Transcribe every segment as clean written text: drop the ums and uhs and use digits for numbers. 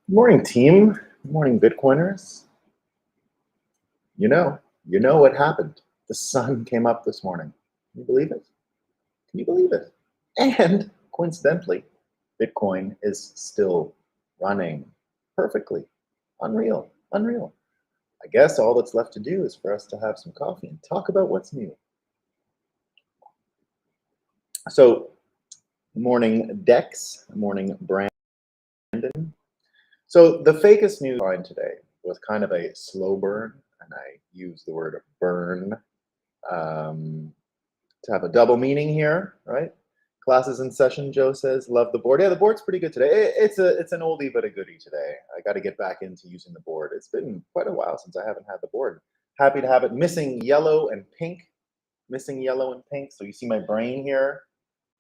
Good morning, team. Good morning, Bitcoiners. You know what happened. The sun came up this morning. Can you believe it? Can you believe it? And coincidentally, Bitcoin is still running perfectly. Unreal, unreal. I guess all that's left to do is for us to have some coffee and talk about what's new. So, morning, Dex. Morning, Brandon. So the fakest news line today was kind of a slow burn, and I use the word burn um, to have a double meaning here, right? Classes in session, Joe says. Love the board. Yeah, the board's pretty good today. It's an oldie but a goodie today. I got to get back into using the board. It's been quite a while since I haven't had the board. Happy to have it. Missing yellow and pink. Missing yellow and pink. So you see my brain here.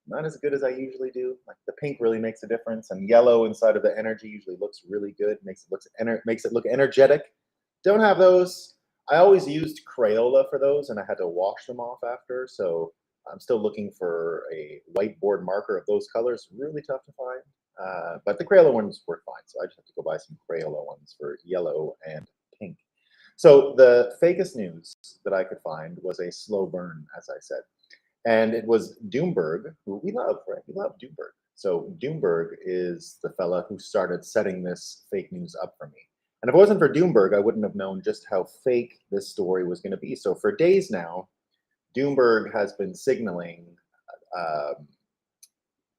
Not as good as I usually do. Like the pink really makes a difference, and yellow inside of the energy usually looks really good. Makes it look energetic. Don't have those. I always used Crayola for those, and I had to wash them off after. So I'm still looking for a whiteboard marker of those colors. Really tough to find, but the Crayola ones work fine. So I just have to go buy some Crayola ones for yellow and pink. So the fakest news that I could find was a slow burn, as I said. And it was Doomberg, who we love, right? We love Doomberg. So Doomberg is the fella who started setting this fake news up for me. And if it wasn't for Doomberg, I wouldn't have known just how fake this story was going to be. So for days now, Doomberg has been signaling um,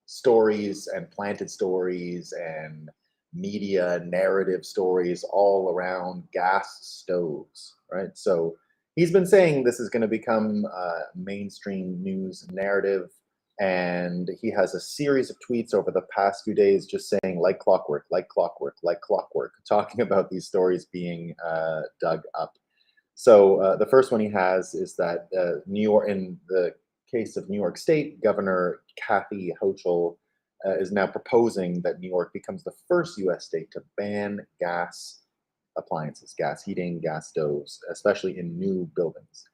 stories and planted stories and media narrative stories all around gas stoves, right? So he's been saying this is going to become mainstream news narrative. And he has a series of tweets over the past few days just saying, like clockwork, like clockwork, like clockwork, talking about these stories being dug up. So the first one he has is that New York, in the case of New York State, Governor Kathy Hochul is now proposing that New York becomes the first U.S. state to ban gas appliances, gas heating, gas stoves, especially in new buildings.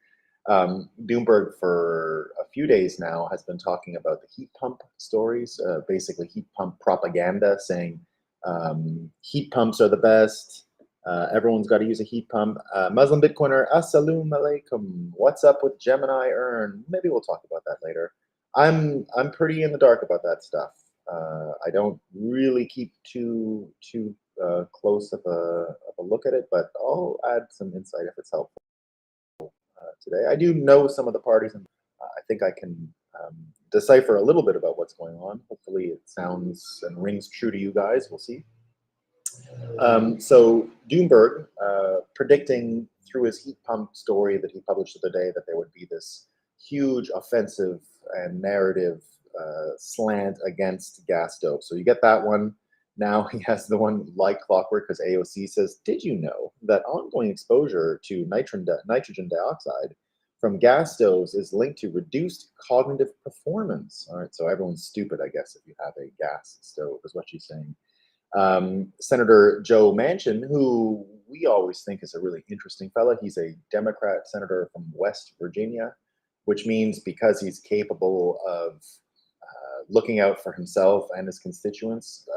Bloomberg, for a few days now, has been talking about the heat pump stories, basically heat pump propaganda, saying heat pumps are the best. Everyone's got to use a heat pump. Muslim Bitcoiner, assalamu alaikum. What's up with Gemini Earn? Maybe we'll talk about that later. I'm pretty in the dark about that stuff. I don't really keep too close of a look at it, but I'll add some insight if it's helpful today. I do know some of the parties, and I think I can decipher a little bit about what's going on. Hopefully, it sounds and rings true to you guys. We'll see. So Doomberg predicting through his heat pump story that he published the other day that there would be this huge offensive and narrative slant against gas stoves. So you get that one. Now he has the one like clockwork because AOC says, did you know that ongoing exposure to nitrogen dioxide from gas stoves is linked to reduced cognitive performance? All right, so everyone's stupid, I guess, if you have a gas stove, is what she's saying. Senator Joe Manchin, who we always think is a really interesting fella. He's a Democrat senator from West Virginia, which means because he's capable of looking out for himself and his constituents,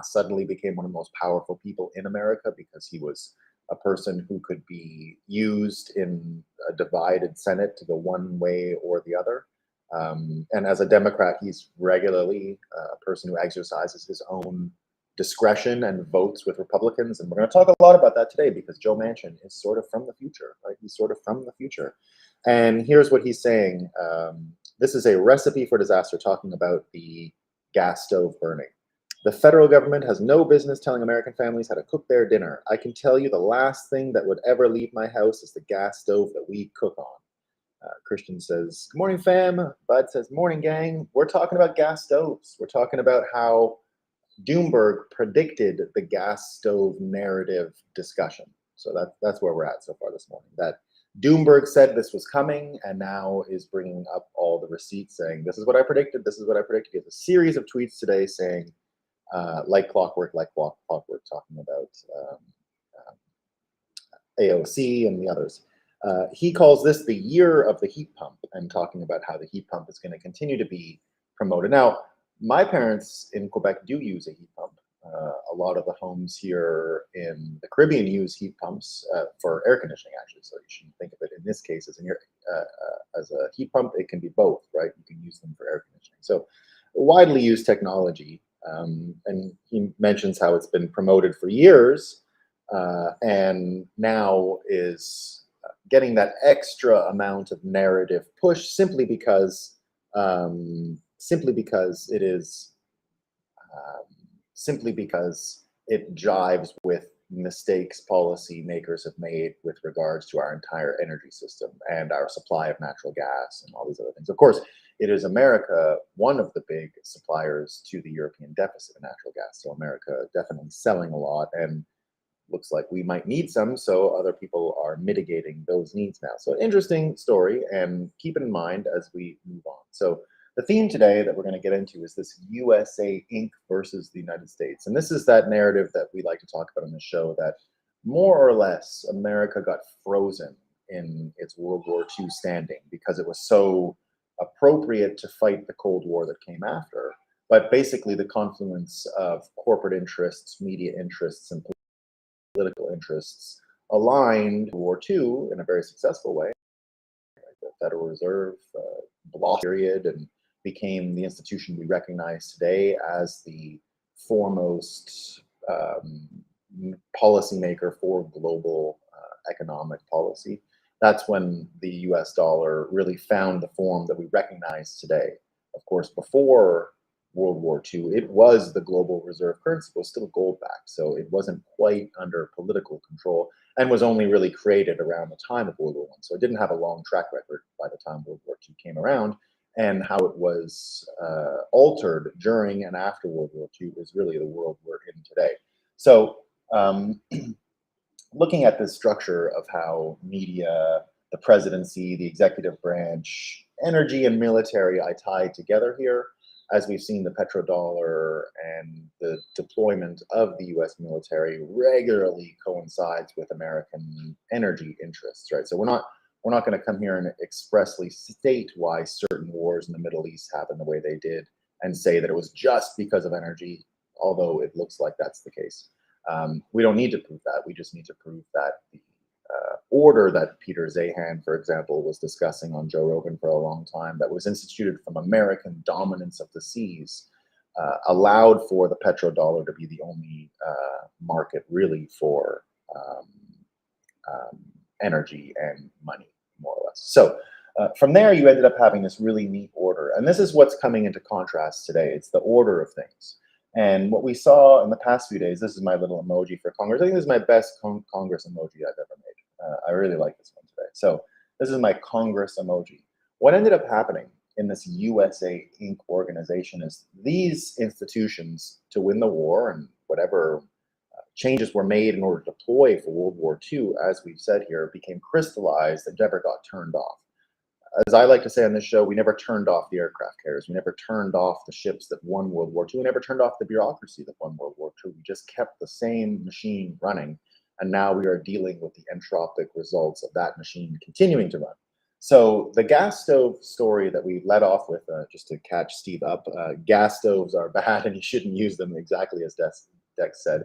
suddenly became one of the most powerful people in America because he was a person who could be used in a divided Senate to go one way or the other. And as a Democrat, he's regularly a person who exercises his own discretion and votes with Republicans. And we're going to talk a lot about that today because Joe Manchin is sort of from the future, right? He's sort of from the future. And here's what he's saying. This is a recipe for disaster, talking about the gas stove burning. The federal government has no business telling American families how to cook their dinner. I can tell you the last thing that would ever leave my house is the gas stove that we cook on. Christian says, good morning, fam. Bud says, morning, gang. We're talking about gas stoves. We're talking about how Doomberg predicted the gas stove narrative discussion. So that's where we're at so far this morning. That Doomberg said this was coming and now is bringing up all the receipts saying, this is what I predicted, this is what I predicted. He has a series of tweets today saying, like clockwork, talking about AOC and the others. He calls this the year of the heat pump and talking about how the heat pump is going to continue to be promoted. Now, my parents in Quebec do use a heat pump. A lot of the homes here in the Caribbean use heat pumps for air conditioning, actually. So you shouldn't think of it in this case as a heat pump. It can be both, right? You can use them for air conditioning. So widely used technology. And he mentions how it's been promoted for years and now is getting that extra amount of narrative push it is simply because it jives with mistakes policymakers have made with regards to our entire energy system and our supply of natural gas and all these other things. Of course, it is America, one of the big suppliers to the European deficit of natural gas. So America definitely selling a lot, and looks like we might need some, so other people are mitigating those needs now. So interesting story, and keep it in mind as we move on. So the theme today that we're going to get into is this USA Inc. versus the United States. And this is that narrative that we like to talk about on the show, that more or less America got frozen in its World War II standing because it was so appropriate to fight the Cold War that came after. But basically the confluence of corporate interests, media interests, and political interests aligned World War II in a very successful way. The Federal Reserve blocked period and became the institution we recognize today as the foremost policymaker for global economic policy. That's when the US dollar really found the form that we recognize today. Of course, before World War II, it was the global reserve currency, it was still gold backed. So it wasn't quite under political control and was only really created around the time of World War I. So it didn't have a long track record by the time World War II came around. And how it was altered during and after World War II is really the world we're in today. So looking at this structure of how media, the presidency, the executive branch, energy and military I tied together here, as we've seen the petrodollar and the deployment of the US military regularly coincides with American energy interests, right? So we're not going to come here and expressly state why certain wars in the Middle East happened the way they did and say that it was just because of energy, although it looks like that's the case. We don't need to prove that. We just need to prove that the order that Peter Zahan, for example, was discussing on Joe Rogan for a long time, that was instituted from American dominance of the seas, allowed for the petrodollar to be the only market really for energy and money, more or less. So from there, you ended up having this really neat order. And this is what's coming into contrast today. It's the order of things. And what we saw in the past few days, this is my little emoji for Congress. I think this is my best Congress emoji I've ever made. I really like this one today. So this is my Congress emoji. What ended up happening in this USA Inc. organization is these institutions, to win the war and whatever changes were made in order to deploy for World War II, as we've said here, became crystallized and never got turned off. As I like to say on this show, we never turned off the aircraft carriers. We never turned off the ships that won World War II. We never turned off the bureaucracy that won World War II. We just kept the same machine running. And now we are dealing with the entropic results of that machine continuing to run. So the gas stove story that we led off with, just to catch Steve up, gas stoves are bad and you shouldn't use them, exactly as Dex said.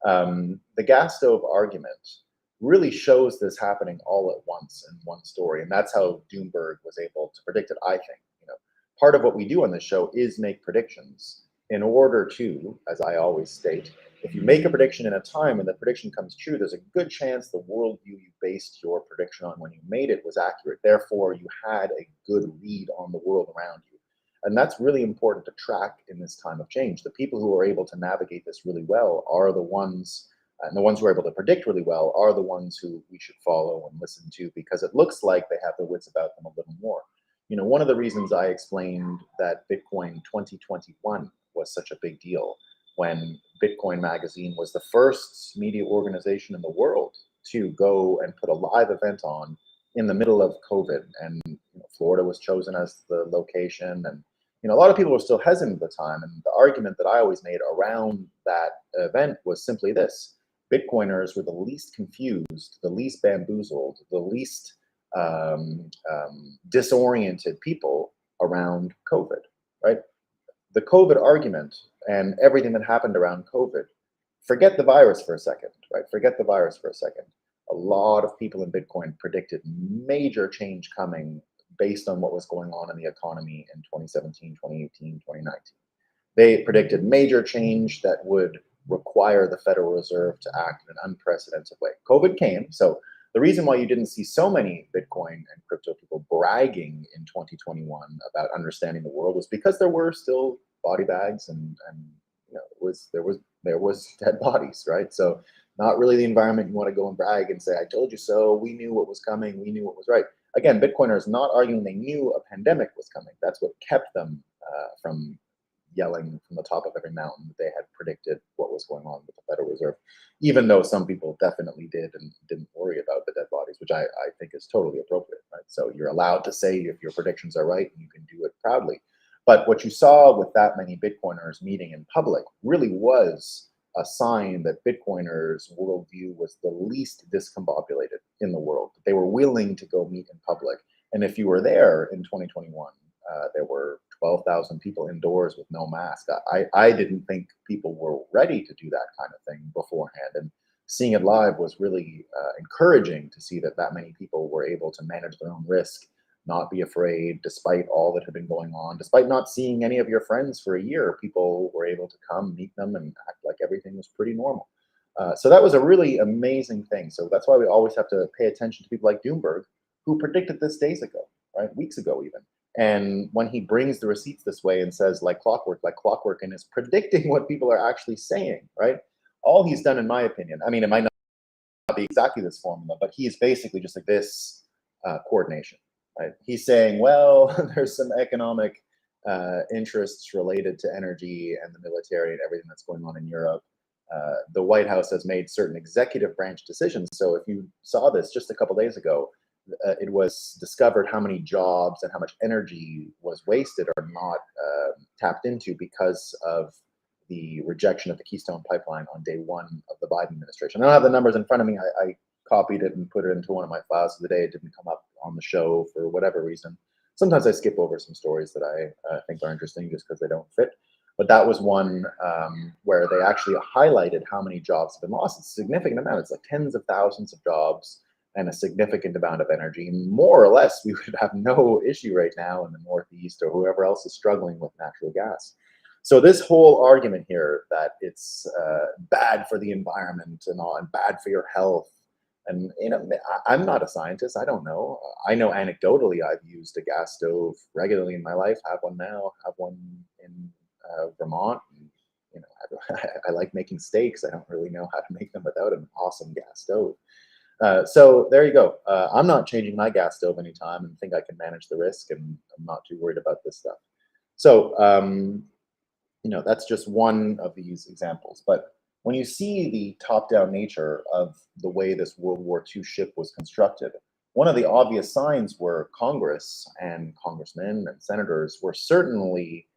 The gas stove argument really shows this happening all at once in one story. And that's how Doomberg was able to predict it, I think. Part of what we do on this show is make predictions in order to, as I always state, if you make a prediction in a time and the prediction comes true, there's a good chance the worldview you based your prediction on when you made it was accurate. Therefore, you had a good read on the world around you. And that's really important to track in this time of change. The people who are able to navigate this really well are the ones, and the ones who are able to predict really well are the ones who we should follow and listen to, because it looks like they have their wits about them a little more. One of the reasons I explained that Bitcoin 2021 was such a big deal, when Bitcoin Magazine was the first media organization in the world to go and put a live event on in the middle of COVID. And Florida was chosen as the location. And a lot of people were still hesitant at the time. And the argument that I always made around that event was simply this: Bitcoiners were the least confused, the least bamboozled, the least disoriented people around COVID, right? The COVID argument and everything that happened around COVID, forget the virus for a second, right? Forget the virus for a second. A lot of people in Bitcoin predicted major change coming based on what was going on in the economy in 2017, 2018, 2019. They predicted major change that would require the Federal Reserve to act in an unprecedented way. COVID came, so the reason why you didn't see so many Bitcoin and crypto people bragging in 2021 about understanding the world was because there were still body bags and there was dead bodies, right? So not really the environment you want to go and brag and say, I told you so, we knew what was coming, we knew what was right. Again, Bitcoiners not arguing they knew a pandemic was coming. That's what kept them from yelling from the top of every mountain that they had predicted what was going on with the Federal Reserve, even though some people definitely did and didn't worry about the dead bodies, which I think is totally appropriate, right? So you're allowed to say if your predictions are right and you can do it proudly. But what you saw with that many Bitcoiners meeting in public really was a sign that Bitcoiners' worldview was the least discombobulated in the world. They were willing to go meet in public. And if you were there in 2021, there were 12,000 people indoors with no mask. I didn't think people were ready to do that kind of thing beforehand. And seeing it live was really encouraging to see that that many people were able to manage their own risk, not be afraid, despite all that had been going on, despite not seeing any of your friends for a year. People were able to come, meet them, and act like everything was pretty normal. So that was a really amazing thing. So that's why we always have to pay attention to people like Doomberg, who predicted this days ago, right? Weeks ago, even. And when he brings the receipts this way and says like clockwork, and is predicting what people are actually saying, right? All he's done, in my opinion, I mean, it might not be exactly this formula, but he is basically just like this coordination, right? He's saying, well, there's some economic interests related to energy and the military and everything that's going on in Europe. The White House has made certain executive branch decisions. So if you saw this just a couple days ago, it was discovered how many jobs and how much energy was wasted or not tapped into because of the rejection of the Keystone Pipeline on day one of the Biden administration. I don't have the numbers in front of me. I copied it and put it into one of my files the day it didn't come up on the show for whatever reason. Sometimes I skip over some stories that I think are interesting just because they don't fit. But that was one where they actually highlighted how many jobs have been lost. It's a significant amount. It's like tens of thousands of jobs and a significant amount of energy. More or less, we would have no issue right now in the Northeast or whoever else is struggling with natural gas. So this whole argument here that it's bad for the environment and all, and bad for your health, and I'm not a scientist. I don't know. I know anecdotally I've used a gas stove regularly in my life. Have one now. Have one in Vermont. And, I like making steaks. I don't really know how to make them without an awesome gas stove. So there you go. I'm not changing my gas stove anytime and think I can manage the risk, and I'm not too worried about this stuff. So, that's just one of these examples. But when you see the top-down nature of the way this World War II ship was constructed, one of the obvious signs were Congress and congressmen and senators were certainly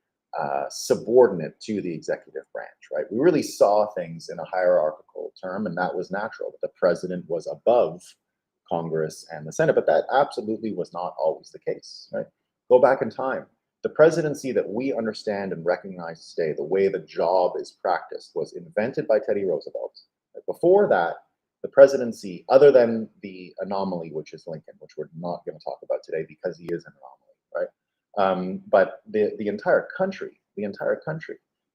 subordinate to the executive branch, right? We really saw things in a hierarchical term, and that was natural. The president was above Congress and the Senate, but that absolutely was not always the case, right? Go back in time. The presidency that we understand and recognize today, the way the job is practiced, was invented by Teddy Roosevelt. Before that, the presidency, other than the anomaly, which is Lincoln, which we're not going to talk about today because he is an anomaly, right? But the entire country,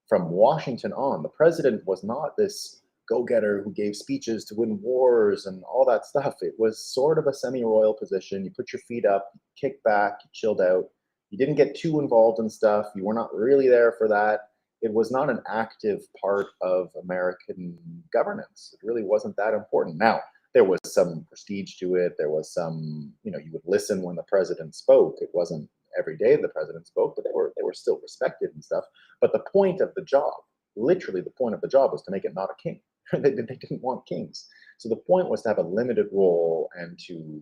from Washington on, the president was not this go-getter who gave speeches to win wars and all that stuff. It was sort of a semi-royal position. You put your feet up, you kick back, you chilled out. You didn't get too involved in stuff. You were not really there for that. It was not an active part of American governance. It really wasn't that important. Now, there was some prestige to it. There was some, you would listen when the president spoke. It wasn't every day the president spoke, but they were still respected and stuff. But the point of the job, literally the point of the job, was to make it not a king. They didn't want kings. So the point was to have a limited role and to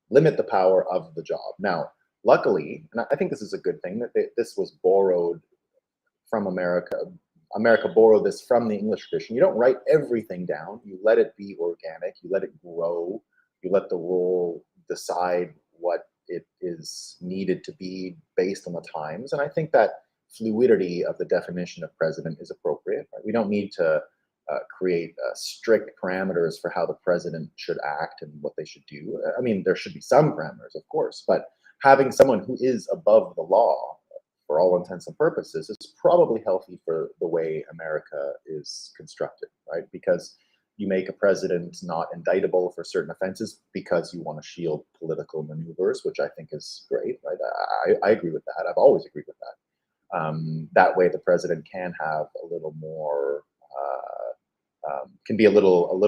limit the power of the job. Now, luckily, and I think this is a good thing, that this was borrowed from America. America borrowed this from the English tradition. You don't write everything down. You let it be organic. You let it grow. You let the role decide what it is needed to be based on the times. And I think that fluidity of the definition of president is appropriate. Right? We don't need to create strict parameters for how the president should act and what they should do. I mean, there should be some parameters, of course, but having someone who is above the law for all intents and purposes is probably healthy for the way America is constructed, right? Because you make a president not indictable for certain offenses because you want to shield political maneuvers, which I think is great, right? I agree with that. I've always agreed with that. That way, the president can have a little more, can be a little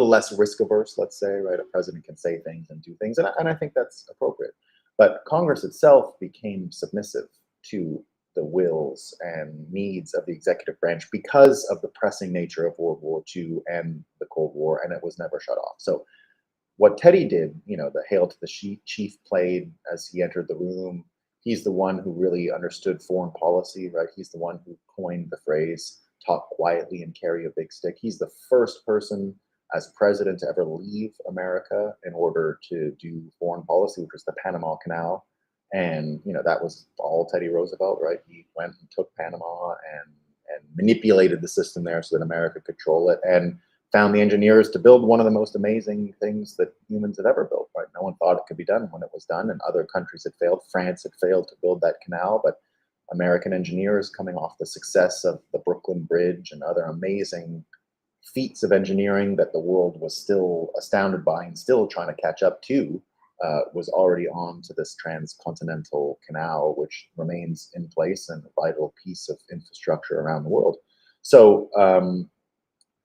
less risk averse, let's say, right? A president can say things and do things, and I think that's appropriate. But Congress itself became submissive to the wills and needs of the executive branch because of the pressing nature of World War II and the Cold War, and it was never shut off. So what Teddy did, the Hail to the Chief played as he entered the room. He's the one who really understood foreign policy, right? He's the one who coined the phrase, talk quietly and carry a big stick. He's the first person as president to ever leave America in order to do foreign policy, which was the Panama Canal. And that was all Teddy Roosevelt, right? He went and took Panama and manipulated the system there so that America could control it, and found the engineers to build one of the most amazing things that humans had ever built, right? No one thought it could be done when it was done, and other countries had failed. France had failed to build that canal, but American engineers, coming off the success of the Brooklyn Bridge and other amazing feats of engineering that the world was still astounded by and still trying to catch up to, was already on to this transcontinental canal, which remains in place and a vital piece of infrastructure around the world. So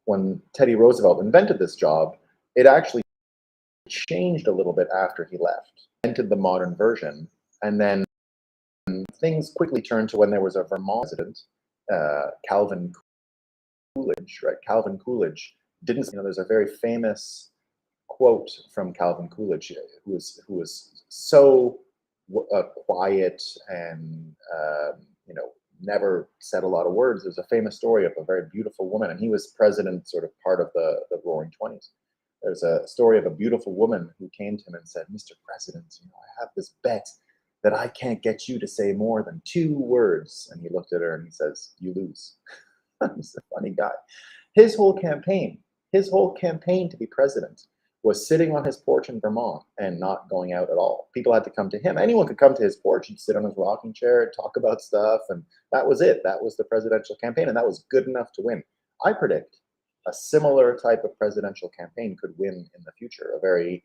when Teddy Roosevelt invented this job, it actually changed a little bit after he left, invented the modern version, and then things quickly turned to when there was a Vermont president, Calvin Coolidge, right? Calvin Coolidge didn't, there's a very famous quote from Calvin Coolidge, who was so quiet and never said a lot of words. There's a famous story of a very beautiful woman, and he was president, sort of part of the Roaring Twenties. There's a story of a beautiful woman who came to him and said, "Mr. President, I have this bet that I can't get you to say more than 2 words." And he looked at her and he says, "You lose." He's a funny guy. His whole campaign to be president was sitting on his porch in Vermont and not going out at all. People had to come to him. Anyone could come to his porch. He'd sit on his rocking chair, talk about stuff, and that was it. That was the presidential campaign, and that was good enough to win. I predict a similar type of presidential campaign could win in the future, a very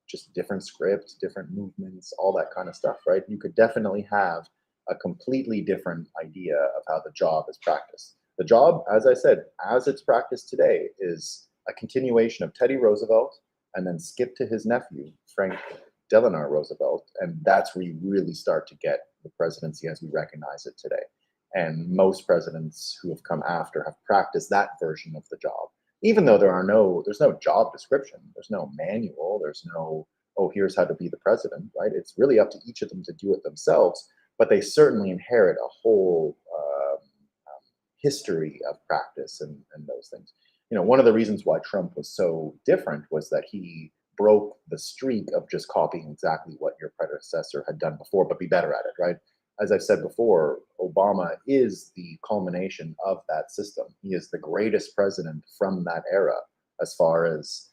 just different script, different movements, all that kind of stuff, right? You could definitely have a completely different idea of how the job is practiced. The job, as I said, as it's practiced today, is a continuation of Teddy Roosevelt and then skip to his nephew, Frank Delano Roosevelt, and that's where you really start to get the presidency as we recognize it today. And most presidents who have come after have practiced that version of the job, even though there's no job description, there's no manual, there's no, oh, here's how to be the president, right? It's really up to each of them to do it themselves, but they certainly inherit a whole history of practice and those things. One of the reasons why Trump was so different was that he broke the streak of just copying exactly what your predecessor had done before, but be better at it, right? As I've said before, Obama is the culmination of that system. He is the greatest president from that era, as far as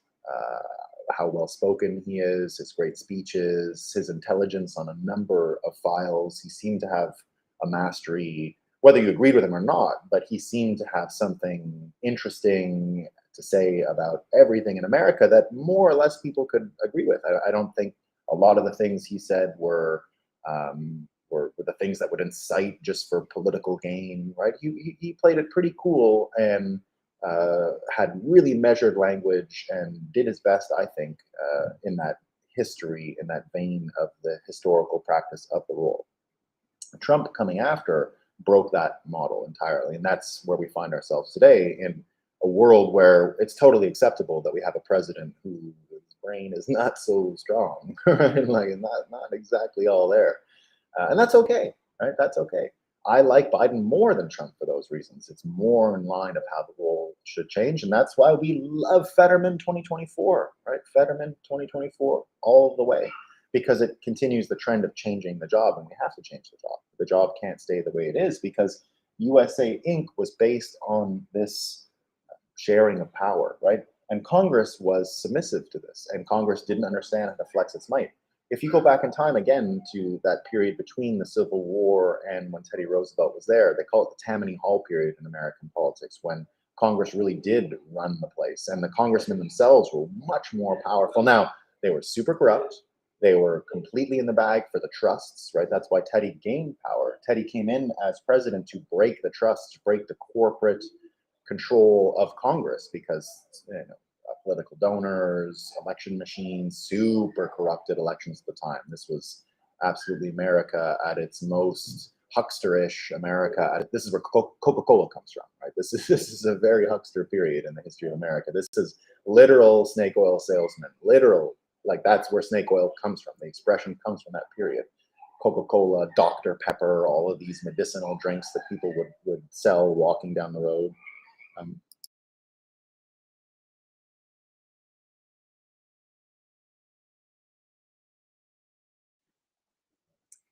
how well-spoken he is, his great speeches, his intelligence on a number of files. He seemed to have a mastery, whether you agreed with him or not, but he seemed to have something interesting to say about everything in America that more or less people could agree with. I don't think a lot of the things he said were the things that would incite just for political gain, right? He played it pretty cool and had really measured language and did his best, I think, in that history, in that vein of the historical practice of the role. Trump coming after broke that model entirely, and that's where we find ourselves today, in a world where it's totally acceptable that we have a president whose brain is not so strong, right? Like not exactly all there, and that's okay, right? That's okay. I like Biden more than Trump for those reasons. It's more in line of how the role should change, and that's why we love Fetterman 2024, right? Fetterman 2024 all the way. because it continues the trend of changing the job, and we have to change the job. The job can't stay the way it is because USA Inc. was based on this sharing of power, right? And Congress was submissive to this, and Congress didn't understand how to flex its might. If you go back in time again to that period between the Civil War and when Teddy Roosevelt was there, they call it the Tammany Hall period in American politics, when Congress really did run the place, and the congressmen themselves were much more powerful. Now, they were super corrupt. They were completely in the bag for the trusts, right? That's why Teddy gained power. Teddy came in as president to break the trusts, to break the corporate control of Congress, because political donors, election machines, super corrupted elections at the time. This was absolutely America at its most hucksterish. America. This is where Coca-Cola comes from, right? This is a very huckster period in the history of America. This is literal snake oil salesman, literal. Like, that's where snake oil comes from. The expression comes from that period. Coca-Cola, Dr. Pepper, all of these medicinal drinks that people would sell walking down the road.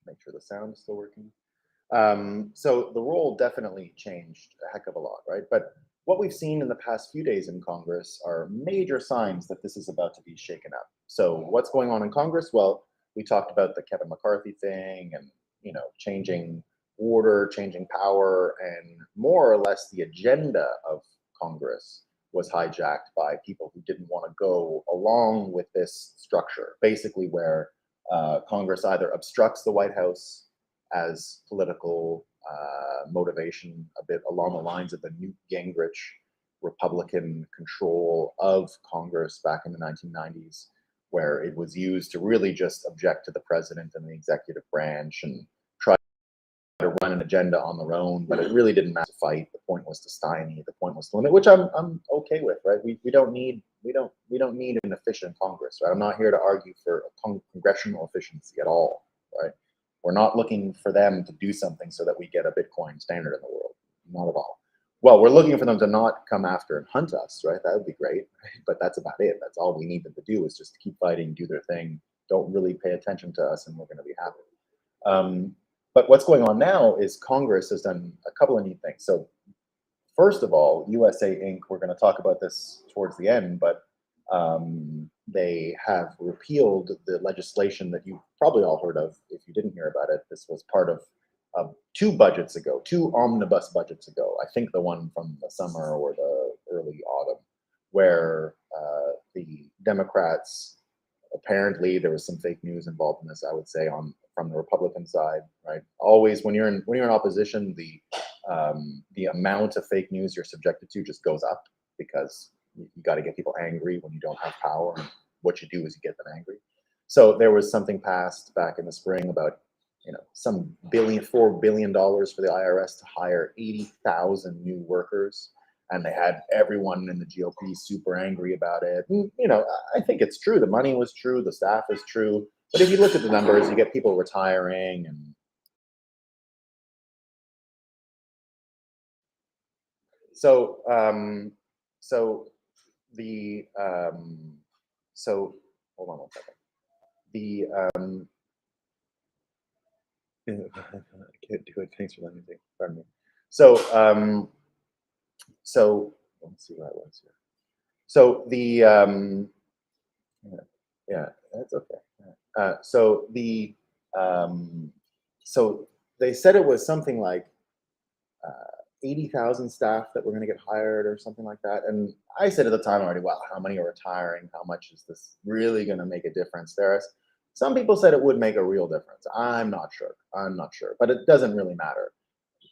Make sure the sound is still working. So the role definitely changed a heck of a lot, right? But what we've seen in the past few days in Congress are major signs that this is about to be shaken up. So what's going on in Congress? Well, we talked about the Kevin McCarthy thing, and changing order, changing power, and more or less the agenda of Congress was hijacked by people who didn't want to go along with this structure, basically where Congress either obstructs the White House as political motivation, a bit along the lines of the Newt Gingrich Republican control of Congress back in the 1990s, where it was used to really just object to the president and the executive branch and try to run an agenda on their own, but it really didn't matter to fight. The point was to stymie. The point was to limit, which I'm okay with, right? We don't need an efficient Congress, right? I'm not here to argue for congressional efficiency at all, right? We're not looking for them to do something so that we get a Bitcoin standard in the world. Not at all. Well, we're looking for them to not come after and hunt us, right? That would be great, right? But that's about it. That's all we need them to do, is just keep fighting, do their thing, don't really pay attention to us, and we're going to be happy. But what's going on now is Congress has done a couple of neat things. So first of all, USA Inc., we're going to talk about this towards the end, but they have repealed the legislation that you probably all heard of. If you didn't hear about it, this was part of two budgets ago, two omnibus budgets ago. I think the one from the summer or the early autumn, where the Democrats, apparently there was some fake news involved in this, I would say, from the Republican side, right? Always when you're in opposition, the amount of fake news you're subjected to just goes up, because you got to get people angry when you don't have power, and what you do is you get them angry. So there was something passed back in the spring about some $4 billion for the IRS to hire 80,000 new workers, and they had everyone in the GOP super angry about it. And, I think it's true. The money was true. The staff is true. But if you look at the numbers, you get people retiring, and so hold on one second. I can't do it. Thanks for letting me think. Pardon me. So let's see where I was here. So yeah, that's okay. So they said it was something like 80,000 staff that were going to get hired or something like that. And I said at the time already, well, how many are retiring? How much is this really going to make a difference? Some people said it would make a real difference. I'm not sure, but it doesn't really matter.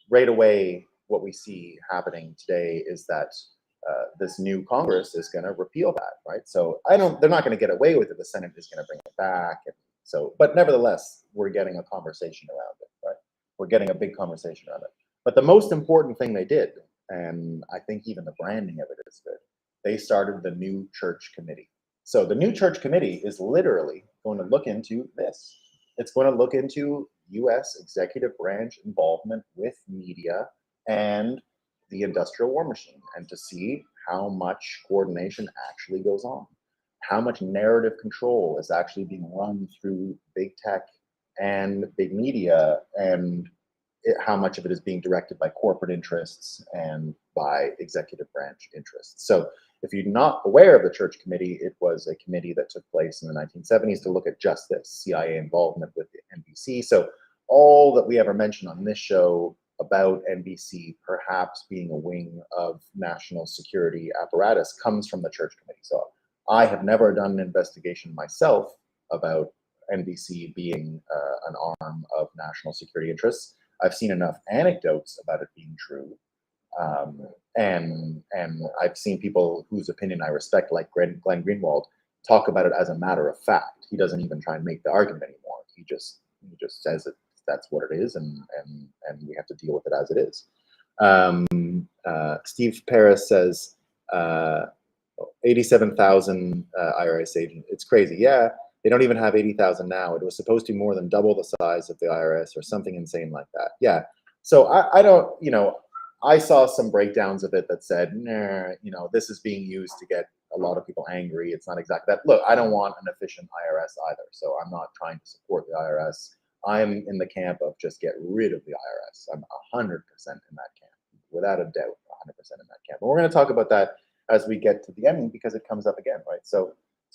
Right away, what we see happening today is that this new Congress is going to repeal that, right? So they're not going to get away with it. The Senate is going to bring it back. But nevertheless, we're getting a conversation around it, right? We're getting a big conversation around it. But the most important thing they did, and I think even the branding of it is good, they started the New Church Committee. So the New Church Committee is literally going to look into this. It's going to look into U.S. executive branch involvement with media and the industrial war machine, and to see how much coordination actually goes on, how much narrative control is actually being run through big tech and big media, and how much of it is being directed by corporate interests and by executive branch interests. So if you're not aware of the Church Committee, it was a committee that took place in the 1970s to look at just this, CIA involvement with the NBC. So all that we ever mention on this show about NBC perhaps being a wing of national security apparatus comes from the Church Committee. So I have never done an investigation myself about NBC being an arm of national security interests. I've seen enough anecdotes about it being true, and I've seen people whose opinion I respect, like Glenn Greenwald, talk about it as a matter of fact. He doesn't even try and make the argument anymore. He just says that that's what it is, and we have to deal with it as it is. Steve Paris says 87,000 IRS agents. It's crazy. Yeah. They don't even have 80,000 now. It was supposed to be more than double the size of the IRS or something insane like that. Yeah. So I don't, I saw some breakdowns of it that said, nah, this is being used to get a lot of people angry. It's not exactly that. Look, I don't want an efficient IRS either. So I'm not trying to support the IRS. I'm in the camp of just get rid of the IRS. I'm 100% in that camp, without a doubt, 100% in that camp. And we're going to talk about that as we get to the end because it comes up again, right? So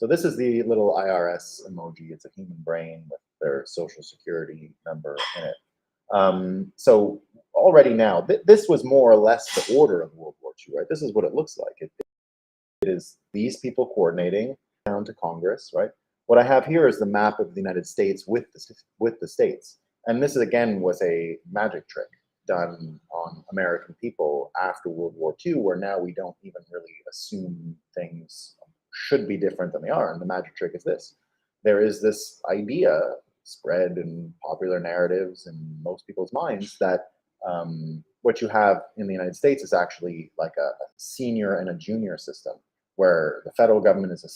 this is the little IRS emoji. It's a human brain with their social security number in it. So already now, this was more or less the order of World War II, right? This is what it looks like. It is these people coordinating down to Congress, right? What I have here is the map of the United States with the states. And this, again, was a magic trick done on American people after World War II, where now we don't even really assume things should be different than they are. And the magic trick is this. There is this idea spread in popular narratives in most people's minds that what you have in the United States is actually like a senior and a junior system, where the federal government is a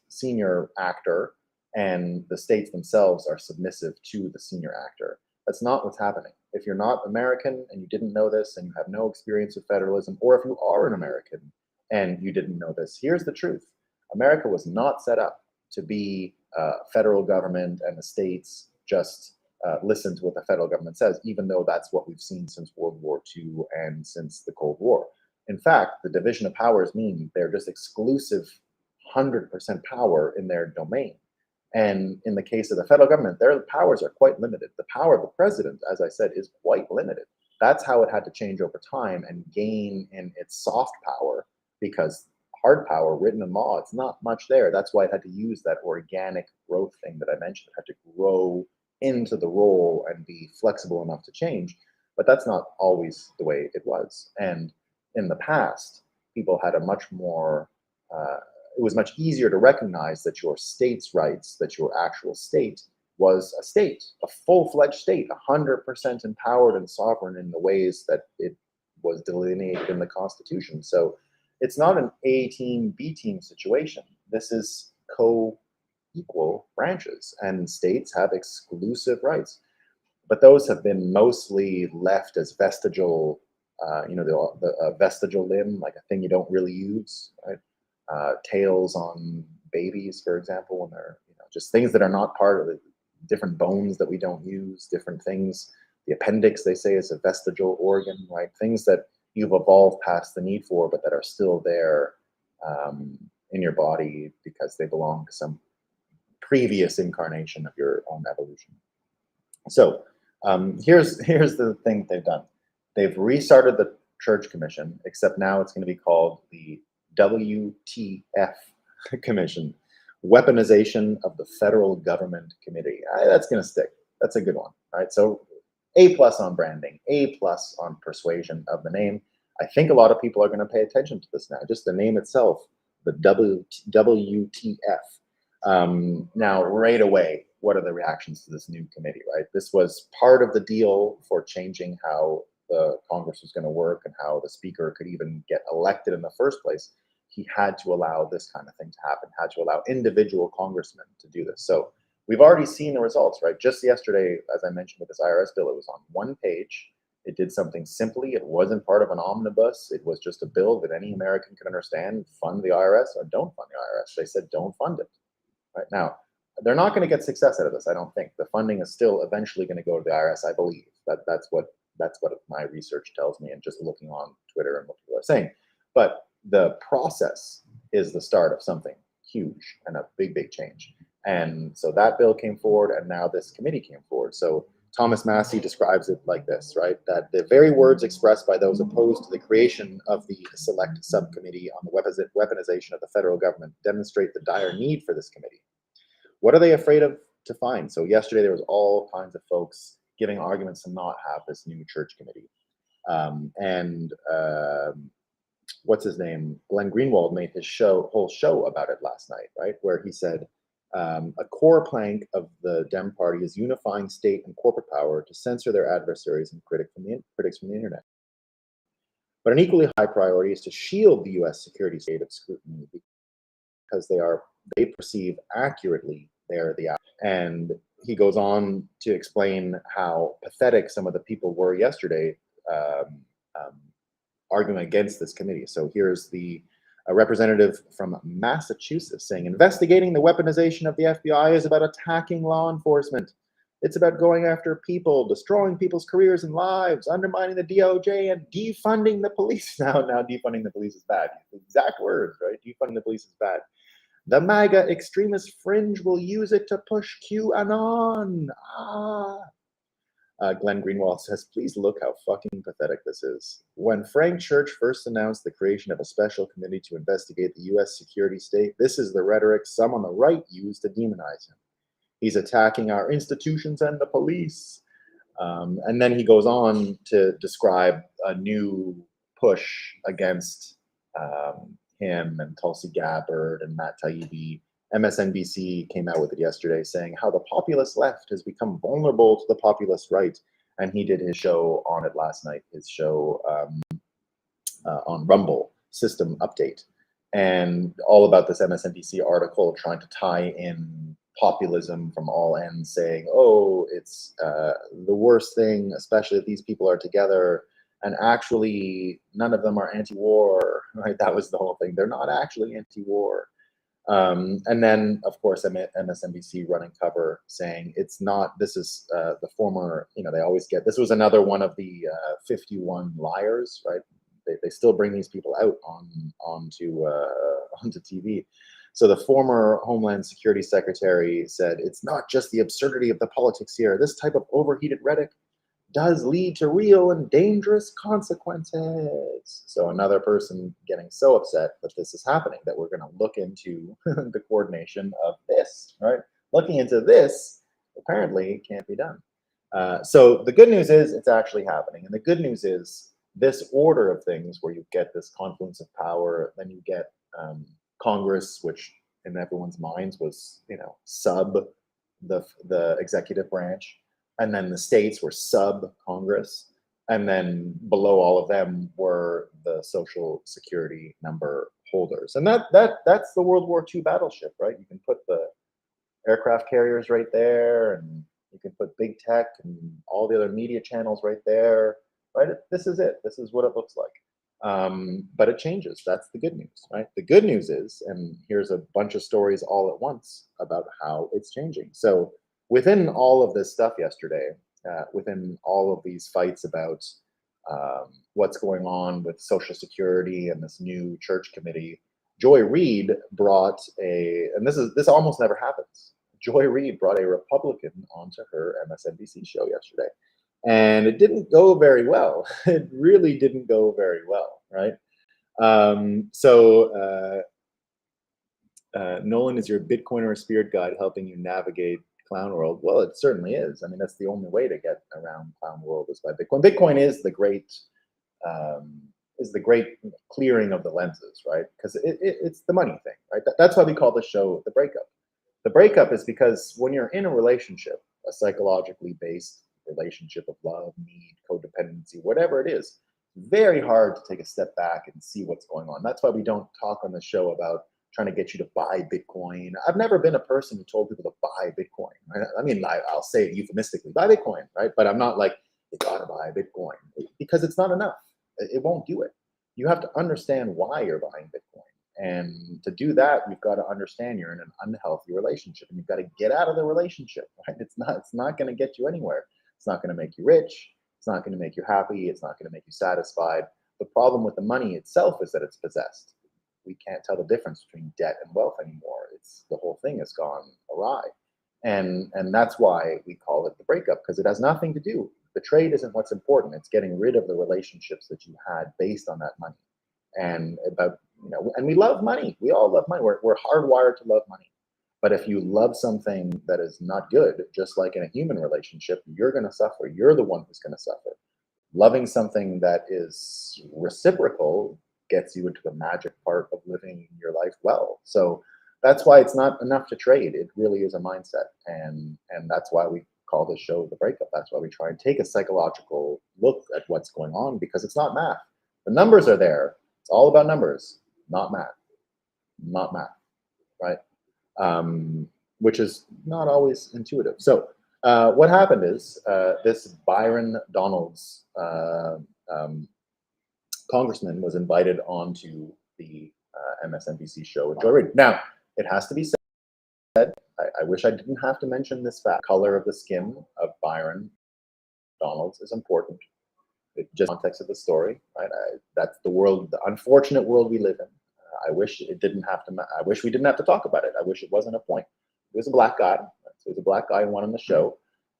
senior actor and the states themselves are submissive to the senior actor. That's not what's happening. If you're not American and you didn't know this and you have no experience with federalism, or if you are an American and you didn't know this, here's the truth. America was not set up to be federal government and the states just listen to what the federal government says, even though that's what we've seen since World War II and since the Cold War. In fact, the division of powers mean they're just exclusive 100% power in their domain. And in the case of the federal government, their powers are quite limited. The power of the president, as I said, is quite limited. That's how it had to change over time and gain in its soft power, because hard power, written in law, it's not much there. That's why it had to use that organic growth thing that I mentioned. It had to grow into the role and be flexible enough to change. But that's not always the way it was. And in the past, people had a much more, it was much easier to recognize that your state's rights, that your actual state was a state, a full-fledged state, 100% empowered and sovereign in the ways that it was delineated in the Constitution. So it's not an A team, B team situation. This is co-equal branches, and states have exclusive rights. But those have been mostly left as vestigial, the vestigial limb, like a thing you don't really use, right? Tails on babies, for example, when they're just things that are not part of the different bones that we don't use, different things. The appendix, they say, is a vestigial organ, right? Things that you've evolved past the need for, but that are still there in your body because they belong to some previous incarnation of your own evolution. So here's the thing they've done. They've restarted the Church Commission, except now it's going to be called the WTF Commission, Weaponization of the Federal Government Committee. That's going to stick. That's a good one, right? So A+ on branding, A+ on persuasion of the name. I think a lot of people are going to pay attention to this now. Just the name itself, the WTF. Now, right away, what are the reactions to this new committee, right? This was part of the deal for changing how the Congress was going to work and how the speaker could even get elected in the first place. He had to allow this kind of thing to happen, had to allow individual congressmen to do this. So we've already seen the results, right? Just yesterday, as I mentioned with this IRS bill, it was on one page. It did something simply. It wasn't part of an omnibus. It was just a bill that any American could understand. Fund the IRS or don't fund the IRS. They said don't fund it. Right now, they're not going to get success out of this. I don't think the funding is still eventually going to go to the IRS. I believe that's what my research tells me, and just looking on Twitter and what people are saying. But the process is the start of something huge and a big change. And so that bill came forward, and now this committee came forward. So Thomas Massey describes it like this, right? That the very words expressed by those opposed to the creation of the select subcommittee on the weaponization of the federal government demonstrate the dire need for this committee. What are they afraid of to find? So yesterday there was all kinds of folks giving arguments to not have this new church committee. What's his name? Glenn Greenwald made his whole show about it last night, right? Where he said, a core plank of the Dem Party is unifying state and corporate power to censor their adversaries and critics from the internet. But an equally high priority is to shield the U.S. security state of scrutiny because they perceive accurately they're the. And he goes on to explain how pathetic some of the people were yesterday arguing against this committee. So here's a representative from Massachusetts saying, investigating the weaponization of the FBI is about attacking law enforcement. It's about going after people, destroying people's careers and lives, undermining the DOJ, and defunding the police. Now defunding the police is bad. Exact words, right? Defunding the police is bad. The MAGA extremist fringe will use it to push QAnon. Glenn Greenwald says, please look how fucking pathetic this is. When Frank Church first announced the creation of a special committee to investigate the U.S. security state, this is the rhetoric some on the right use to demonize him. He's attacking our institutions and the police. And then he goes on to describe a new push against him and Tulsi Gabbard and Matt Taibbi. MSNBC came out with it yesterday saying how the populist left has become vulnerable to the populist right. And he did his show on it last night, his show on Rumble, System Update. And all about this MSNBC article trying to tie in populism from all ends, saying, oh, it's the worst thing, especially if these people are together. And actually, none of them are anti-war, right? That was the whole thing. They're not actually anti-war. And then, of course, MSNBC running cover saying it's not, this is the former, they always get, this was another one of the 51 liars, right? They still bring these people out onto TV. So the former Homeland Security Secretary said, it's not just the absurdity of the politics here. This type of overheated rhetoric does lead to real and dangerous consequences. So another person getting so upset that this is happening, that we're going to look into the coordination of this, right? Looking into this apparently can't be done. So the good news is it's actually happening. And the good news is this order of things where you get this confluence of power, then you get Congress, which in everyone's minds was, sub the executive branch. And then the states were sub-Congress. And then below all of them were the Social Security number holders. And that's the World War II battleship, right? You can put the aircraft carriers right there, and you can put big tech and all the other media channels right there, right? This is it. This is what it looks like. But it changes. That's the good news, right? The good news is, and here's a bunch of stories all at once about how it's changing. So within all of this stuff yesterday, within all of these fights about what's going on with Social Security and this new church committee, Joy Reid brought and this almost never happens. Joy Reid brought a Republican onto her MSNBC show yesterday. And it didn't go very well. It really didn't go very well, right? Nolan, is your Bitcoiner or spirit guide helping you navigate clown world? Well, it certainly is. I mean, that's the only way to get around clown world is by Bitcoin. Bitcoin is the great clearing of the lenses, right? Because it's the money thing, right? That's why we call the show The Breakup. The breakup is because when you're in a relationship, a psychologically based relationship of love, need, codependency, whatever it is, very hard to take a step back and see what's going on. That's why we don't talk on the show about trying to get you to buy Bitcoin. I've never been a person who told people to buy Bitcoin, right? I mean, I'll say it euphemistically, buy Bitcoin, right? But I'm not like, you gotta buy Bitcoin, because it's not enough. It won't do it. You have to understand why you're buying Bitcoin. And to do that, you've got to understand you're in an unhealthy relationship, and you've got to get out of the relationship. Right? It's not going to get you anywhere. It's not going to make you rich. It's not going to make you happy. It's not going to make you satisfied. The problem with the money itself is that it's possessed. We can't tell the difference between debt and wealth anymore. It's the whole thing has gone awry. And that's why we call it the breakup, because it has nothing to do. The trade isn't what's important. It's getting rid of the relationships that you had based on that money. And about, and we love money. We all love money. We're hardwired to love money. But if you love something that is not good, just like in a human relationship, you're going to suffer. You're the one who's going to suffer. Loving something that is reciprocal gets you into the magic part of living your life well. So that's why it's not enough to trade. It really is a mindset. And that's why we call this show The Breakup. That's why we try and take a psychological look at what's going on, because it's not math. The numbers are there. It's all about numbers, not math. Not math, right? Which is not always intuitive. So what happened is this Byron Donalds congressman was invited onto the MSNBC show with Joy Reid. Now, it has to be said, I wish I didn't have to mention this fact. Color of the skin of Byron Donalds is important. It just context of the story, right? That's the world, the unfortunate world we live in. I wish it didn't have to. I wish we didn't have to talk about it. I wish it wasn't a point. He was a black guy. So he was a black guy who won on the show,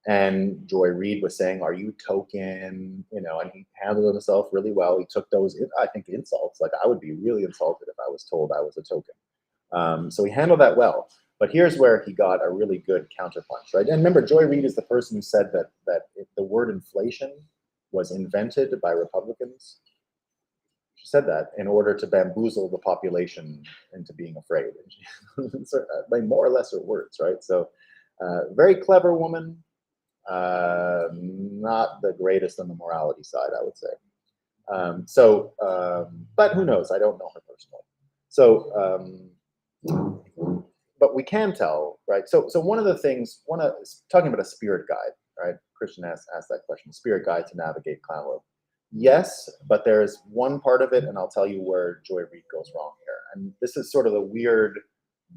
and Joy Reid was saying, "Are you token?" And he handled himself really well. He took those, I think, insults. Like, I would be really insulted if I was told I was a token. So he handled that well. But here's where he got a really good counterpunch, right? And remember, Joy Reid is the person who said that the word inflation was invented by Republicans. She said that in order to bamboozle the population into being afraid. By more or less her words, right? So very clever woman, not the greatest on the morality side, I would say. But who knows? I don't know her personally. So, but we can tell, right? So one of the things, talking about a spirit guide, right? Christian asked that question, spirit guide to navigate clown world. Yes, but there's one part of it, and I'll tell you where Joy Reid goes wrong here. And this is sort of the weird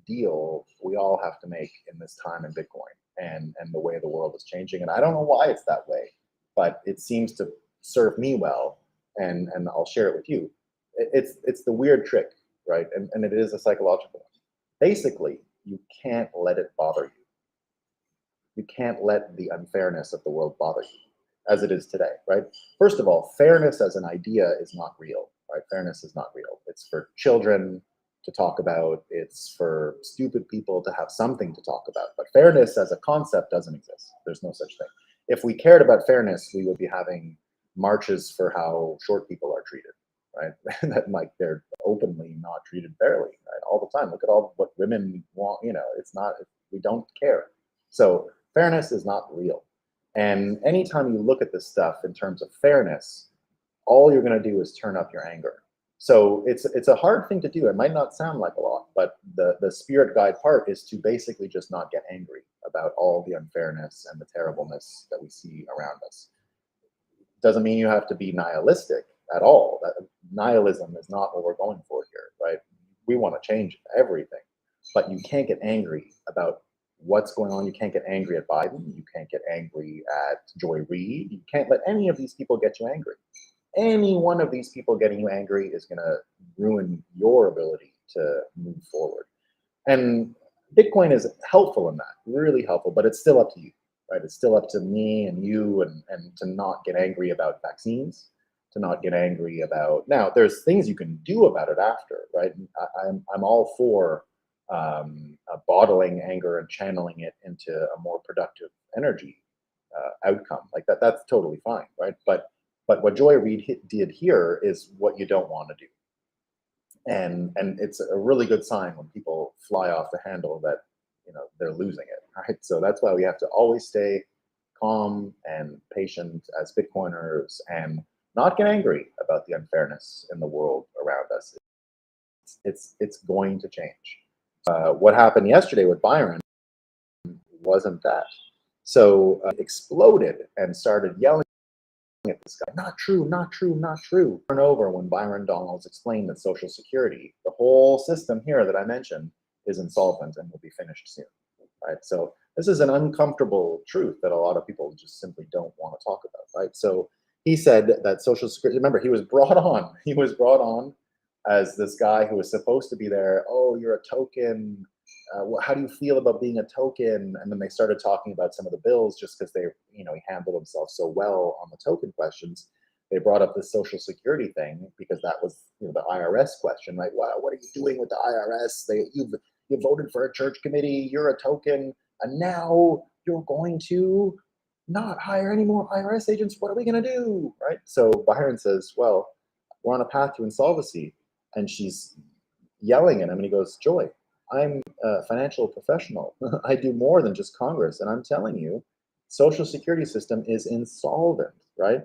deal we all have to make in this time in Bitcoin and the way the world is changing. And I don't know why it's that way, but it seems to serve me well, and I'll share it with you. It's the weird trick, right? And it is a psychological one. Basically, you can't let it bother you. You can't let the unfairness of the world bother you, as it is today, right? First of all, fairness as an idea is not real, right? Fairness is not real. It's for children to talk about. It's for stupid people to have something to talk about. But fairness as a concept doesn't exist. There's no such thing. If we cared about fairness, we would be having marches for how short people are treated, right? That, like, they're openly not treated fairly, right? All the time. Look at all what women want. It's not. We don't care. So fairness is not real. And anytime you look at this stuff in terms of fairness, all you're going to do is turn up your anger. So it's a hard thing to do. It might not sound like a lot, but the spirit guide part is to basically just not get angry about all the unfairness and the terribleness that we see around us. Doesn't mean you have to be nihilistic at all. Nihilism is not what we're going for here, right? We want to change everything, but you can't get angry about what's going on. You can't get angry at Biden. You can't get angry at Joy Reid. You can't let any of these people get you angry. Any one of these people getting you angry is going to ruin your ability to move forward. And Bitcoin is helpful in that, really helpful, but it's still up to you, right? It's still up to me and you and to not get angry about vaccines, to not get angry about, now there's things you can do about it after, right? I'm all for bottling anger and channeling it into a more productive energy outcome. Like that's totally fine, right? But what Joy Reid did here is what you don't want to do. And it's a really good sign when people fly off the handle that they're losing it, right? So that's why we have to always stay calm and patient as Bitcoiners and not get angry about the unfairness in the world around us. It's going to change. What happened yesterday with Byron wasn't that. So exploded and started yelling at this guy, not true, not true, not true. Over and over when Byron Donalds explained that Social Security, the whole system here that I mentioned, is insolvent and will be finished soon, right? So this is an uncomfortable truth that a lot of people just simply don't want to talk about, right? So he said that Social Security, remember, he was brought on as this guy who was supposed to be there. Oh, you're a token. How do you feel about being a token? And then they started talking about some of the bills just because they, he handled himself so well on the token questions. They brought up this Social Security thing because that was, the IRS question, right? Wow, what are you doing with the IRS? You voted for a church committee, you're a token, and now you're going to not hire any more IRS agents. What are we going to do, right? So Byron says, well, we're on a path to insolvency. And she's yelling at him, and he goes, Joy, I'm a financial professional. I do more than just Congress, and I'm telling you, Social Security system is insolvent, right?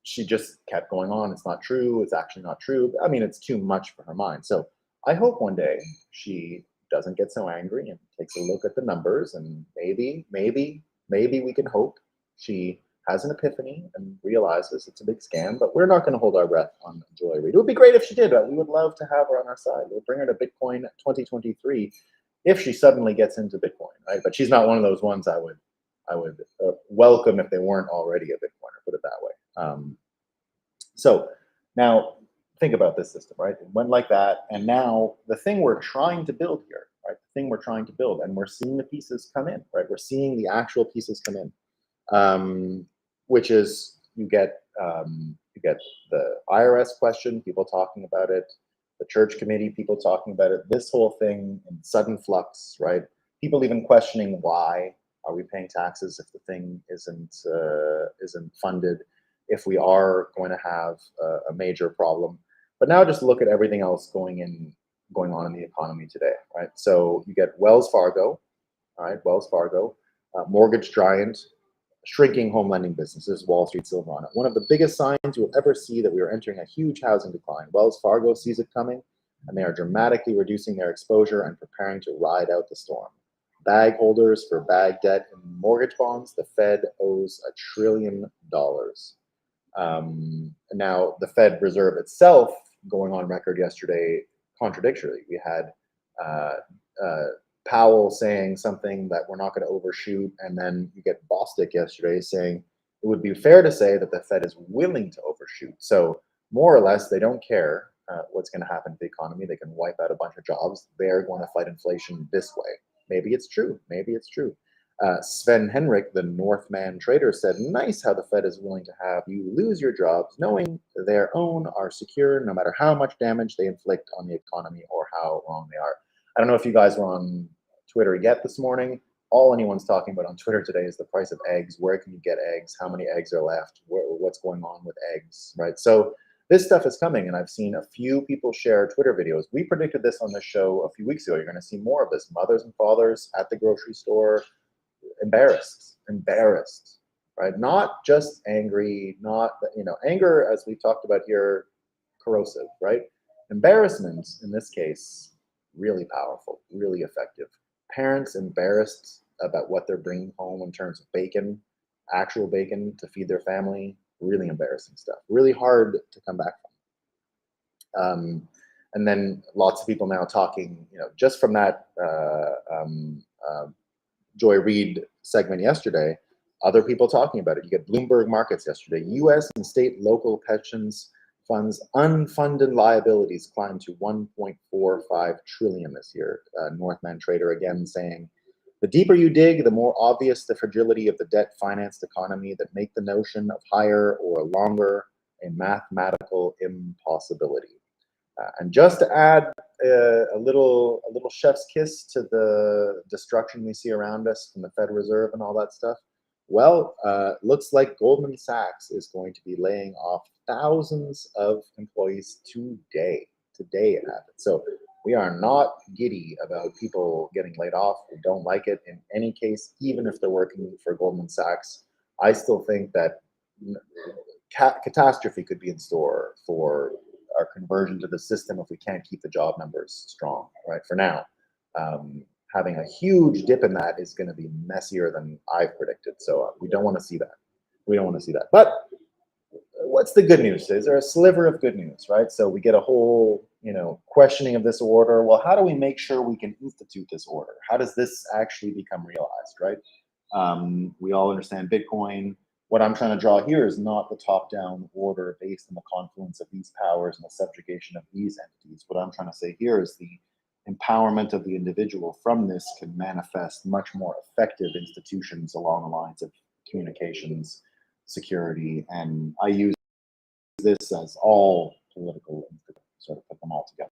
She just kept going on. It's not true. It's actually not true. I mean, it's too much for her mind. So I hope one day she doesn't get so angry and takes a look at the numbers, and maybe we can hope she has an epiphany and realizes it's a big scam. But we're not going to hold our breath on Joy Reid. It would be great if she did. We would love to have her on our side. We'll bring her to Bitcoin 2023 if she suddenly gets into Bitcoin, right? But she's not one of those ones I would welcome if they weren't already a Bitcoiner, put it that way. So now think about this system, right? It went like that, and now the thing we're trying to build here, right? The thing we're trying to build, and we're seeing the pieces come in, right? We're seeing the actual pieces come in, which is you get the IRS question, people talking about it, the church committee, people talking about it, this whole thing in sudden flux, right? People even questioning why are we paying taxes if the thing isn't funded, if we are going to have a major problem. But now just look at everything else going on in the economy today, right? So you get Wells Fargo, all right, Wells Fargo, mortgage giant, shrinking home lending businesses, Wall Street silver on it. One of the biggest signs you will ever see that we are entering a huge housing decline. Wells Fargo sees it coming, and they are dramatically reducing their exposure and preparing to ride out the storm. Bag holders for bag debt and mortgage bonds, the Fed owes $1 trillion. Now, the Fed Reserve itself going on record yesterday contradictorily. We had Powell saying something that we're not going to overshoot, and then you get Bostic yesterday saying it would be fair to say that the Fed is willing to overshoot. So more or less, they don't care what's going to happen to the economy. They can wipe out a bunch of jobs. They're going to fight inflation this way. Maybe it's true. Maybe it's true. Sven Henrik, the Northman trader, said, nice how the Fed is willing to have you lose your jobs knowing their own are secure no matter how much damage they inflict on the economy or how wrong they are. I don't know if you guys were on Twitter yet this morning. All anyone's talking about on Twitter today is the price of eggs. Where can you get eggs? How many eggs are left? What's going on with eggs, right? So this stuff is coming, and I've seen a few people share Twitter videos. We predicted this on this show a few weeks ago. You're going to see more of this. Mothers and fathers at the grocery store, embarrassed, right? Not just angry, not, anger, as we talked about here, corrosive, right? Embarrassment, in this case, really powerful, really effective. Parents embarrassed about what they're bringing home in terms of bacon, actual bacon to feed their family, really embarrassing stuff, really hard to come back from. And then lots of people now talking, just from that Joy Reid segment yesterday, other people talking about it. You get Bloomberg Markets yesterday. U.S. and state local pensions funds unfunded liabilities climbed to 1.45 trillion this year. Northman trader again saying, the deeper you dig, the more obvious the fragility of the debt-financed economy that make the notion of higher or longer a mathematical impossibility. And just to add a little chef's kiss to the destruction we see around us from the Federal Reserve and all that stuff, well, looks like Goldman Sachs is going to be laying off thousands of employees today. Today it happened. So we are not giddy about people getting laid off. We don't like it in any case, even if they're working for Goldman Sachs. I still think that catastrophe could be in store for our conversion to the system if we can't keep the job numbers strong, right? For now, having a huge dip in that is going to be messier than I've predicted. So we don't want to see that. We don't want to see that. But what's the good news? Is there a sliver of good news, right? So we get a whole, questioning of this order. Well, how do we make sure we can institute this order? How does this actually become realized, right? We all understand Bitcoin. What I'm trying to draw here is not the top-down order based on the confluence of these powers and the subjugation of these entities. What I'm trying to say here is the empowerment of the individual from this can manifest much more effective institutions along the lines of communications, security, and I use this as all political institutions, sort of put them all together.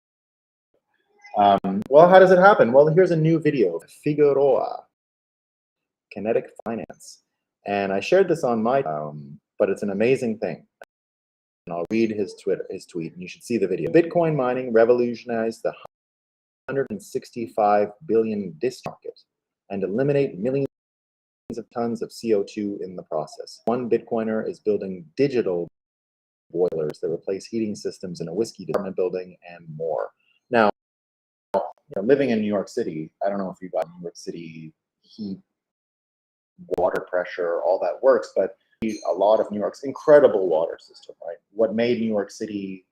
Well, how does it happen? Well, here's a new video, Figueroa, Kinetic Finance. And I shared this on my, but it's an amazing thing. And I'll read his tweet, and you should see the video. Bitcoin mining revolutionized the 165 billion disk market and eliminate millions of tons of CO2 in the process. One Bitcoiner is building digital boilers that replace heating systems in a whiskey apartment building and more. Now, living in New York City, I don't know if you've got New York City heat, water pressure, all that works, but a lot of New York's incredible water system, right? What made New York City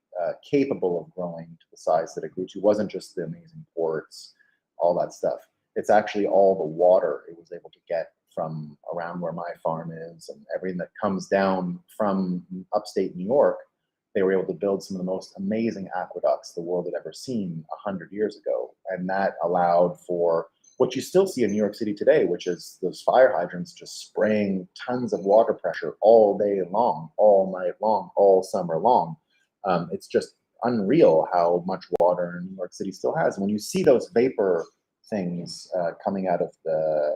capable of growing to the size that it grew to wasn't just the amazing ports, all that stuff. It's actually all the water it was able to get from around where my farm is and everything that comes down from upstate New York. They were able to build some of the most amazing aqueducts the world had ever seen 100 years ago. And that allowed for what you still see in New York City today, which is those fire hydrants just spraying tons of water pressure all day long, all night long, all summer long. It's just unreal how much water New York City still has. When you see those vapor things coming out of the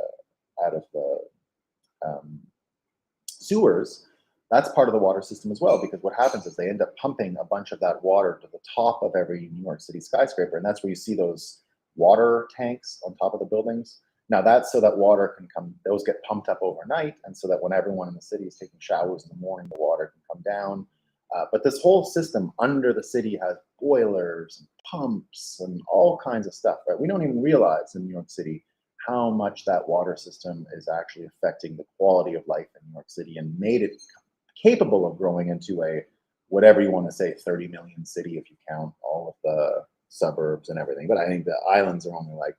sewers, that's part of the water system as well, because what happens is they end up pumping a bunch of that water to the top of every New York City skyscraper, and that's where you see those water tanks on top of the buildings. Now that's so that water can come, those get pumped up overnight, and so that when everyone in the city is taking showers in the morning, the water can come down. But this whole system under the city has boilers and pumps and all kinds of stuff, right? We don't even realize in New York City how much that water system is actually affecting the quality of life in New York City and made it capable of growing into a, whatever you want to say, 30 million city if you count all of the suburbs and everything. But I think the islands are only like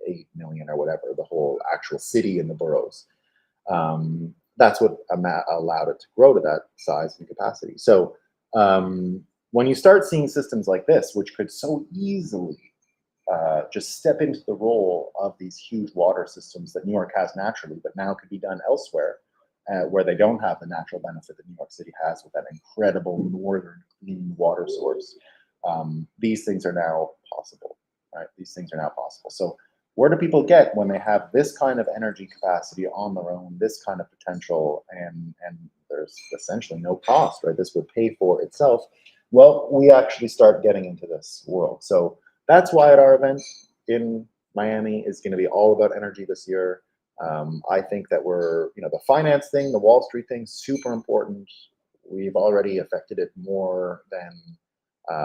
8 million or whatever, the whole actual city and the boroughs. That's what allowed it to grow to that size and capacity. So when you start seeing systems like this, which could so easily just step into the role of these huge water systems that New York has naturally, but now could be done elsewhere, where they don't have the natural benefit that New York City has with that incredible northern clean water source. These things are now possible, right? These things are now possible. So where do people get when they have this kind of energy capacity on their own, this kind of potential, and there's essentially no cost, right? This would pay for itself. Well, we actually start getting into this world. So that's why at our event in Miami is going to be all about energy this year. I think that we're, the finance thing, the Wall Street thing, super important. We've already affected it more than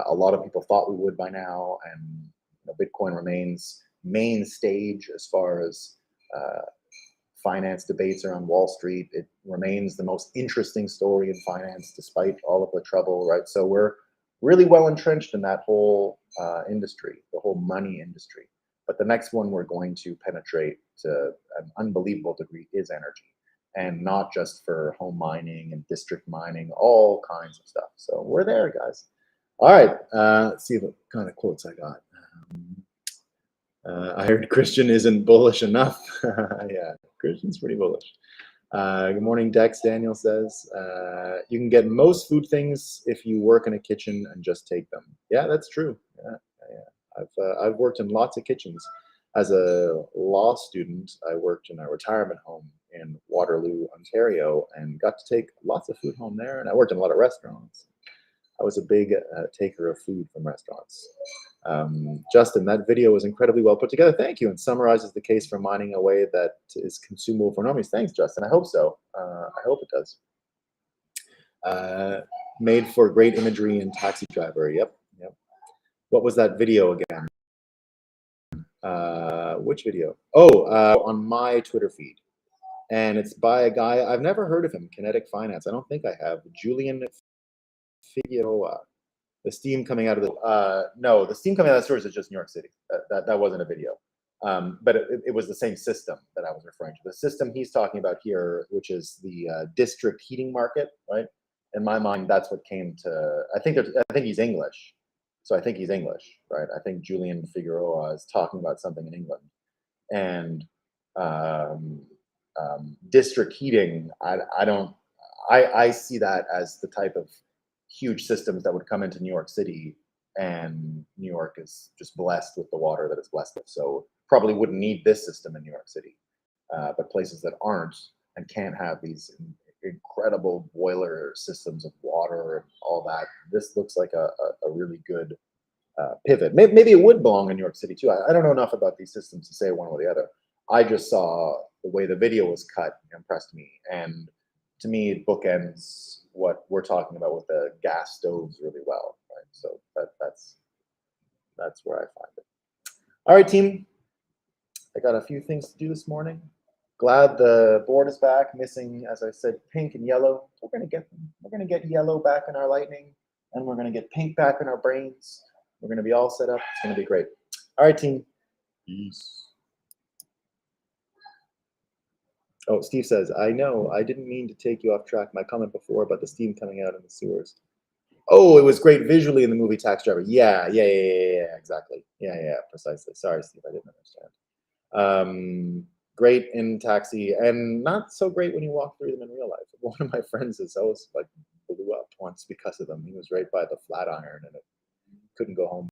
a lot of people thought we would by now, and Bitcoin remains main stage as far as finance debates around Wall Street. It remains the most interesting story in finance despite all of the trouble, right? So we're really well entrenched in that whole industry, the whole money industry. But the next one we're going to penetrate to an unbelievable degree is energy, and not just for home mining and district mining, all kinds of stuff. So we're there, guys. All right, let's see what kind of quotes I got. I heard Christian isn't bullish enough. Yeah, Christian's pretty bullish. Good morning, Dex. Daniel says, you can get most food things if you work in a kitchen and just take them. Yeah, that's true. Yeah. I've worked in lots of kitchens. As a law student, I worked in a retirement home in Waterloo, Ontario, and got to take lots of food home there. And I worked in a lot of restaurants. I was a big taker of food from restaurants. Justin, that video was incredibly well put together. Thank you, and summarizes the case for mining in a way that is consumable for normies. Thanks, Justin. I hope so. I hope it does. Made for great imagery in Taxi Driver. Yep. What was that video again? Which video? Oh, on my Twitter feed. and it's by a guy I've never heard of him. Kinetic Finance. I don't think I have. Julian Figueroa. The steam coming out of the no, the steam coming out of the sewers is just New York City. That wasn't a video, but it was the same system that I was referring to. The system he's talking about here, which is the district heating market, right? In my mind, that's what came to. I think he's English, so I think he's English, right? I think Julian Figueroa is talking about something in England, and district heating. I see that as the type of huge systems that would come into New York City, and New York is just blessed with the water that it's blessed with. So probably wouldn't need this system in New York City, but places that aren't and can't have these incredible boiler systems of water and all that. This looks like a really good pivot. Maybe it would belong in New York City too. I don't know enough about these systems to say one or the other. I just saw the way the video was cut impressed me, and to me, it bookends what we're talking about with the gas stoves really well, right? So that's where I find it. All right, team. I got a few things to do this morning. Glad the board is back. Missing, as I said, pink and yellow. We're gonna get them. We're gonna get yellow back in our lightning, and we're gonna get pink back in our brains. We're gonna be all set up. It's gonna be great. All right, team. Peace. Oh, Steve says, I know, I didn't mean to take you off track. My comment before about the steam coming out in the sewers. Oh, it was great visually in the movie Taxi Driver. Yeah, exactly. Yeah, precisely. Sorry, Steve, I didn't understand. Great in Taxi, and not so great when you walk through them in real life. One of my friends is always like blew up once because of them. He was right by the Flatiron, and it couldn't go home.